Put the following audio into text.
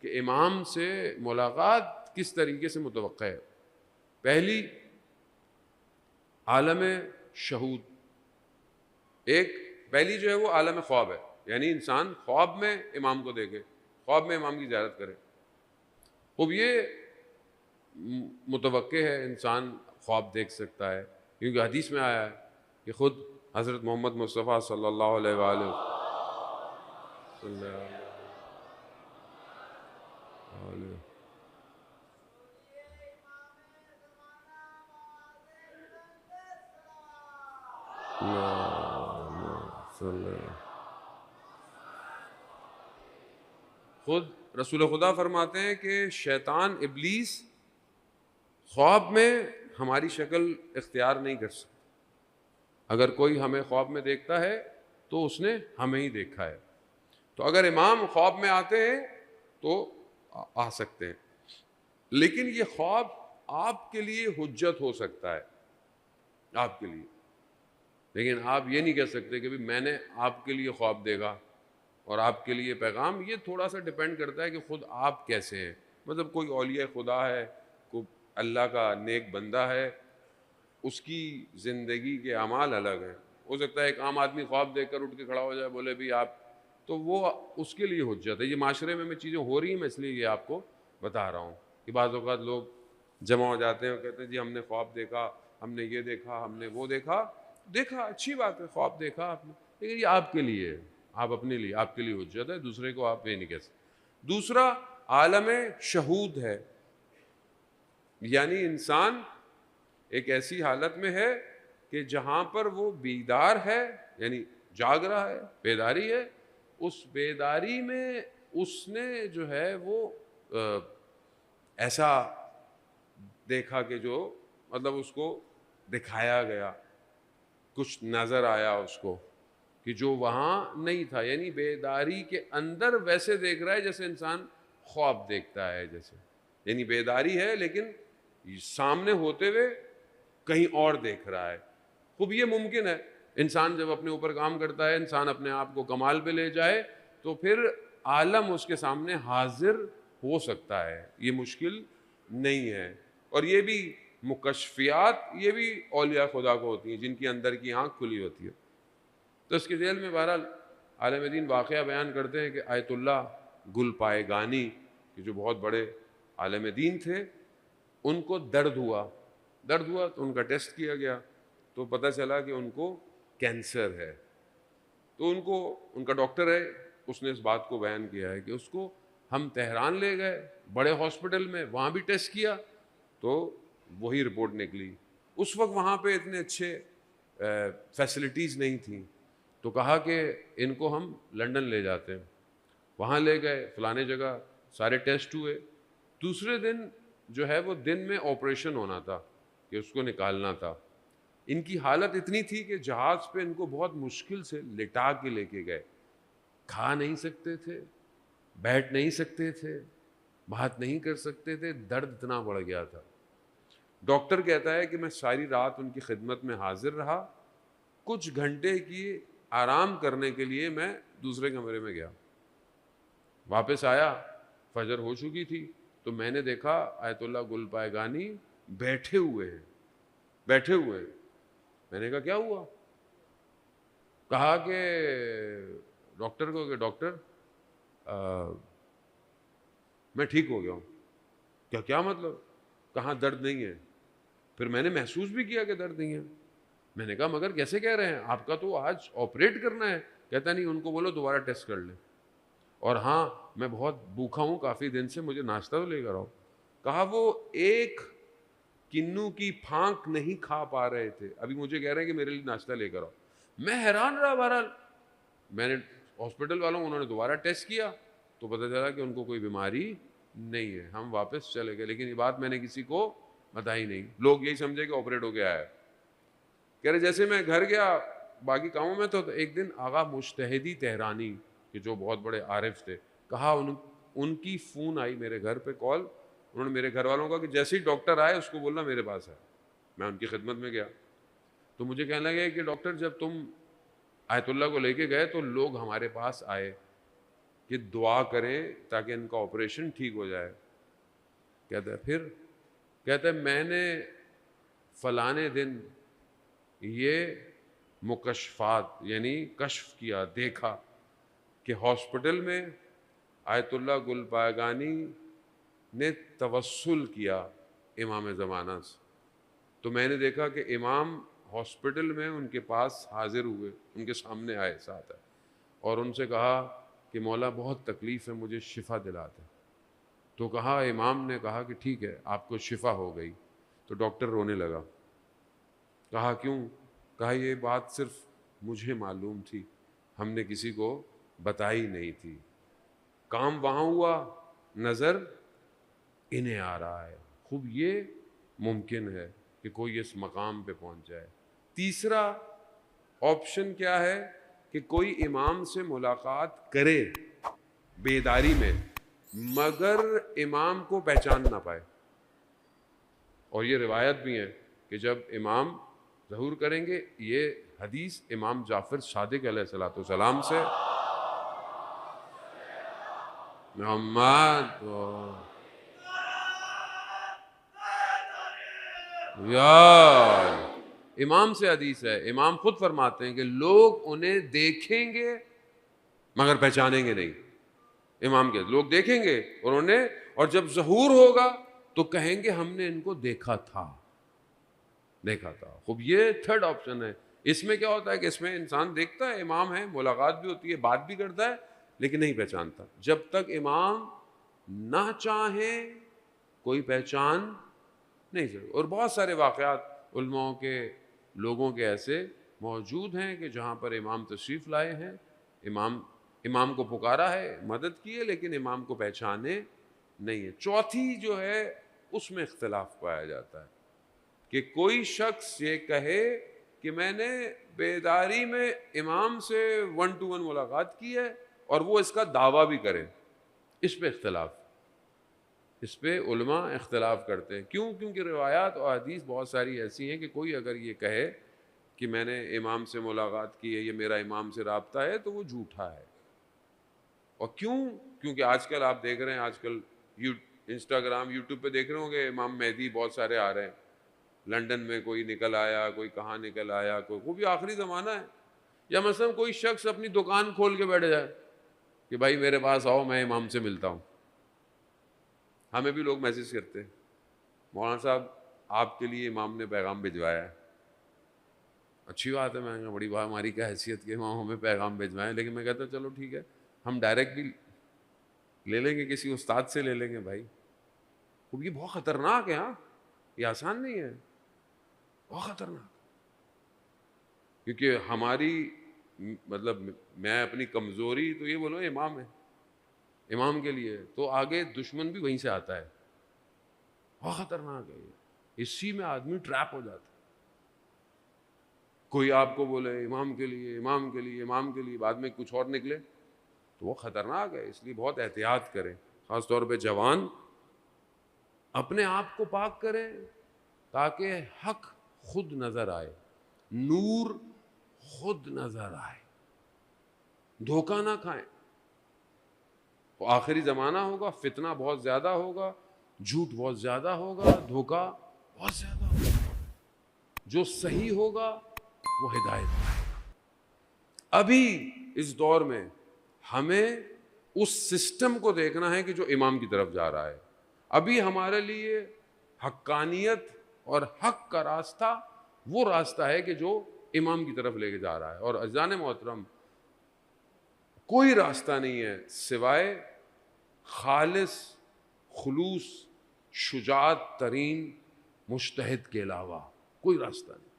کہ امام سے ملاقات کس طریقے سے متوقع ہے۔ پہلی، عالم شہود، پہلی جو ہے وہ عالم خواب ہے، یعنی انسان خواب میں امام کو دیکھے، خواب میں امام کی زیارت کرے۔ اب یہ متوقع ہے، انسان خواب دیکھ سکتا ہے، کیونکہ حدیث میں آیا ہے کہ خود حضرت محمد مصطفیٰ صلی اللہ علیہ وآلہ خود رسول خدا فرماتے ہیں کہ شیطان ابلیس خواب میں ہماری شکل اختیار نہیں کر سکتا۔ اگر کوئی ہمیں خواب میں دیکھتا ہے تو اس نے ہمیں ہی دیکھا ہے۔ تو اگر امام خواب میں آتے ہیں تو آ سکتے ہیں، لیکن یہ خواب آپ کے لیے حجت ہو سکتا ہے، آپ کے لیے، لیکن آپ یہ نہیں کہہ سکتے کہ میں نے آپ کے لیے خواب دیکھا اور آپ کے لیے پیغام۔ یہ تھوڑا سا ڈیپینڈ کرتا ہے کہ خود آپ کیسے ہیں، مطلب کوئی اولیاء خدا ہے، کوئی اللہ کا نیک بندہ ہے، اس کی زندگی کے اعمال الگ ہیں۔ ہو سکتا ہے ایک عام آدمی خواب دیکھ کر اٹھ کے کھڑا ہو جائے، بولے بھی آپ، تو وہ اس کے لیے حجت ہے۔ یہ معاشرے میں چیزیں ہو رہی ہیں، میں اس لیے یہ آپ کو بتا رہا ہوں کہ بعض اوقات لوگ جمع ہو جاتے ہیں اور کہتے ہیں جی ہم نے خواب دیکھا، ہم نے یہ دیکھا، ہم نے وہ دیکھا۔ اچھی بات ہے، خواب دیکھا آپ نے، لیکن یہ آپ کے لیے ہے، آپ اپنے لیے، آپ کے لیے حجت ہے، دوسرے کو آپ یہ نہیں کہہ سکتے۔ دوسرا عالم شہود ہے، یعنی انسان ایک ایسی حالت میں ہے کہ جہاں پر وہ بیدار ہے، یعنی جاگ رہا ہے، بیداری ہے، اس بیداری میں اس نے جو ہے وہ ایسا دیکھا کہ جو مطلب اس کو دکھایا گیا، کچھ نظر آیا اس کو کہ جو وہاں نہیں تھا، یعنی بیداری کے اندر ویسے دیکھ رہا ہے جیسے انسان خواب دیکھتا ہے، جیسے یعنی بیداری ہے لیکن سامنے ہوتے ہوئے کہیں اور دیکھ رہا ہے۔ خوب یہ ممکن ہے، انسان جب اپنے اوپر کام کرتا ہے، انسان اپنے آپ کو کمال پہ لے جائے تو پھر عالم اس کے سامنے حاضر ہو سکتا ہے، یہ مشکل نہیں ہے۔ اور یہ بھی مکشفیات یہ بھی اولیاء خدا کو ہوتی ہیں جن کی اندر کی آنکھ کھلی ہوتی ہے۔ تو اس کے ذیل میں بہرحال عالم دین واقعہ بیان کرتے ہیں کہ آیت اللہ گل پائے گانی کہ جو بہت بڑے عالم دین تھے، ان کو درد ہوا تو ان کا ٹیسٹ کیا گیا تو پتہ چلا کہ ان کو کینسر ہے۔ تو ان کا ڈاکٹر ہے، اس نے اس بات کو بیان کیا ہے کہ اس کو ہم تہران لے گئے بڑے ہاسپٹل میں، وہاں بھی ٹیسٹ کیا تو وہی رپورٹ نکلی۔ اس وقت وہاں پہ اتنے اچھے فیسلٹیز نہیں تھیں، تو کہا کہ ان کو ہم لنڈن لے جاتے ہیں۔ وہاں لے گئے، فلانے جگہ سارے ٹیسٹ ہوئے۔ دوسرے دن جو ہے وہ دن میں آپریشن ہونا تھا کہ اس کو نکالنا تھا۔ ان کی حالت اتنی تھی کہ جہاز پہ ان کو بہت مشکل سے لٹا کے لے کے گئے، کھا نہیں سکتے تھے، بیٹھ نہیں سکتے تھے، بات نہیں کر سکتے تھے، درد اتنا بڑھ گیا تھا۔ ڈاکٹر کہتا ہے کہ میں ساری رات ان کی خدمت میں حاضر رہا، کچھ گھنٹے کی آرام کرنے کے لیے میں دوسرے کمرے میں گیا، واپس آیا، فجر ہو چکی تھی، تو میں نے دیکھا آیت اللہ گل پائے گانی بیٹھے ہوئے ہیں۔ میں نے کہا کیا ہوا؟ کہا کہ ڈاکٹر کو کہ ڈاکٹر میں ٹھیک ہو گیا ہوں۔ کیا مطلب؟ کہاں درد نہیں ہے؟ پھر میں نے محسوس بھی کیا کہ درد نہیں ہے۔ میں نے کہا مگر کیسے کہہ رہے ہیں، آپ کا تو آج آپریٹ کرنا ہے۔ کہتا نہیں، ان کو بولو دوبارہ ٹیسٹ کر لیں، اور ہاں میں بہت بھوکا ہوں کافی دن سے، مجھے ناشتہ تو لے کر آؤ۔ کہا وہ ایک کنو کی پھانک نہیں کھا پا رہے تھے، ابھی مجھے کہہ رہے ہیں کہ میرے لیے ناشتہ لے کر آؤ۔ میں حیران رہا۔ بہرحال میں نے ہاسپٹل والوں، انہوں نے دوبارہ ٹیسٹ کیا تو پتہ چلا کہ ان کو کوئی بیماری نہیں ہے۔ ہم واپس چلے گئے، لیکن یہ بات میں نے کسی کو بتائی نہیں، لوگ یہی سمجھے کہ آپریٹ ہو گیا ہے۔ کہہ رہے جیسے میں گھر گیا باقی کاموں میں تو ایک دن آغا مجتہدی تہرانی کہ جو بہت بڑے عارف تھے، کہا ان کی فون آئی میرے گھر پہ کال، انہوں نے میرے گھر والوں کا کہ جیسے ہی ڈاکٹر آئے اس کو بولنا میرے پاس ہے۔ میں ان کی خدمت میں گیا تو مجھے کہنے لگے کہ ڈاکٹر جب تم آیت اللہ کو لے کے گئے تو لوگ ہمارے پاس آئے کہ دعا کریں تاکہ ان کا آپریشن ٹھیک ہو جائے. کہتا ہے پھر کہتا ہے میں نے فلانے دن یہ مکشفات یعنی کشف کیا، دیکھا کہ ہاسپٹل میں آیت اللہ گل پائگانی نے توسل کیا امام زمانہ سے. تو میں نے دیکھا کہ امام ہاسپٹل میں ان کے پاس حاضر ہوئے، ان کے سامنے آئے ساتھ آئے اور ان سے کہا کہ مولا بہت تکلیف ہے، مجھے شفا دلا دیں. تو کہا، امام نے کہا کہ ٹھیک ہے آپ کو شفا ہو گئی. تو ڈاکٹر رونے لگا. کہا کیوں؟ کہا یہ بات صرف مجھے معلوم تھی، ہم نے کسی کو بتائی نہیں تھی. کام وہاں ہوا، نظر انہیں آ رہا ہے. خوب یہ ممکن ہے کہ کوئی اس مقام پہ پہنچ جائے. تیسرا آپشن کیا ہے کہ کوئی امام سے ملاقات کرے بیداری میں مگر امام کو پہچان نہ پائے. اور یہ روایت بھی ہے کہ جب امام ظہور کریں گے، یہ حدیث امام جعفر صادق علیہ السلام سے محمد یا امام سے حدیث ہے. امام خود فرماتے ہیں کہ لوگ انہیں دیکھیں گے مگر پہچانیں گے نہیں. امام کے لوگ دیکھیں گے اور انہیں، اور جب ظہور ہوگا تو کہیں گے ہم نے ان کو دیکھا تھا. خوب یہ تھرڈ آپشن ہے. اس میں کیا ہوتا ہے کہ اس میں انسان دیکھتا ہے امام ہے، ملاقات بھی ہوتی ہے، بات بھی کرتا ہے، لیکن نہیں پہچانتا. جب تک امام نہ چاہیں کوئی پہچان نہیں سکتا. اور بہت سارے واقعات علماء کے، لوگوں کے ایسے موجود ہیں کہ جہاں پر امام تشریف لائے ہیں، امام کو پکارا ہے، مدد کی ہے، لیکن امام کو پہچانے نہیں ہے. چوتھی جو ہے اس میں اختلاف پایا جاتا ہے کہ کوئی شخص یہ کہے کہ میں نے بیداری میں امام سے 1-to-1 ملاقات کی ہے اور وہ اس کا دعویٰ بھی کرے. اس پہ اختلاف، اس پہ علماء اختلاف کرتے ہیں. کیوں؟ کیونکہ روایات اور حدیث بہت ساری ایسی ہیں کہ کوئی اگر یہ کہے کہ میں نے امام سے ملاقات کی ہے، یہ میرا امام سے رابطہ ہے، تو وہ جھوٹا ہے. اور کیوں؟ کیونکہ آج کل آپ دیکھ رہے ہیں، آج کل انسٹاگرام، یوٹیوب پہ دیکھ رہے ہوں گے امام مہدی بہت سارے آ رہے ہیں. لنڈن میں کوئی نکل آیا، کوئی کہاں نکل آیا، کوئی، وہ بھی آخری زمانہ ہے. یا مثلا کوئی شخص اپنی دکان کھول کے بیٹھ جائے کہ بھائی میرے پاس آؤ، میں امام سے ملتا ہوں. ہمیں بھی لوگ میسج کرتے ہیں، مولانا صاحب آپ کے لیے امام نے پیغام بھجوایا ہے. اچھی بات ہے. میں کہا بڑی بات، ہماری کیا حیثیت کے امام ہمیں پیغام بھجوائیں. لیکن میں کہتا ہوں چلو ٹھیک ہے، ہم ڈائریکٹ بھی لے لیں گے، کسی استاد سے لے لیں گے. بھائی یہ بہت خطرناک ہے. ہاں یہ آسان نہیں ہے، بہت خطرناک. کیونکہ ہماری مطلب میں اپنی کمزوری تو یہ بولوں امام ہے، امام کے لیے تو آگے دشمن بھی وہیں سے آتا ہے. بہت خطرناک ہے. اسی میں آدمی ٹریپ ہو جاتا ہے. کوئی آپ کو بولے امام کے لیے، امام کے لیے، امام کے لیے، بعد میں کچھ اور نکلے تو وہ خطرناک ہے. اس لیے بہت احتیاط کریں. خاص طور پہ جوان اپنے آپ کو پاک کریں تاکہ حق خود نظر آئے، نور خود نظر آئے. دھوکہ نہ کھائیں. تو آخری زمانہ ہوگا، فتنہ بہت زیادہ ہوگا، جھوٹ بہت زیادہ ہوگا، دھوکہ بہت زیادہ ہوگا. جو صحیح ہوگا وہ ہدایت پائے گا. ابھی اس دور میں ہمیں اس سسٹم کو دیکھنا ہے کہ جو امام کی طرف جا رہا ہے. ابھی ہمارے لیے حقانیت اور حق کا راستہ وہ راستہ ہے کہ جو امام کی طرف لے کے جا رہا ہے. اور عزیزان محترم، کوئی راستہ نہیں ہے سوائے خالص، خلوص، شجاعت ترین مجتہد کے علاوہ کوئی راستہ نہیں.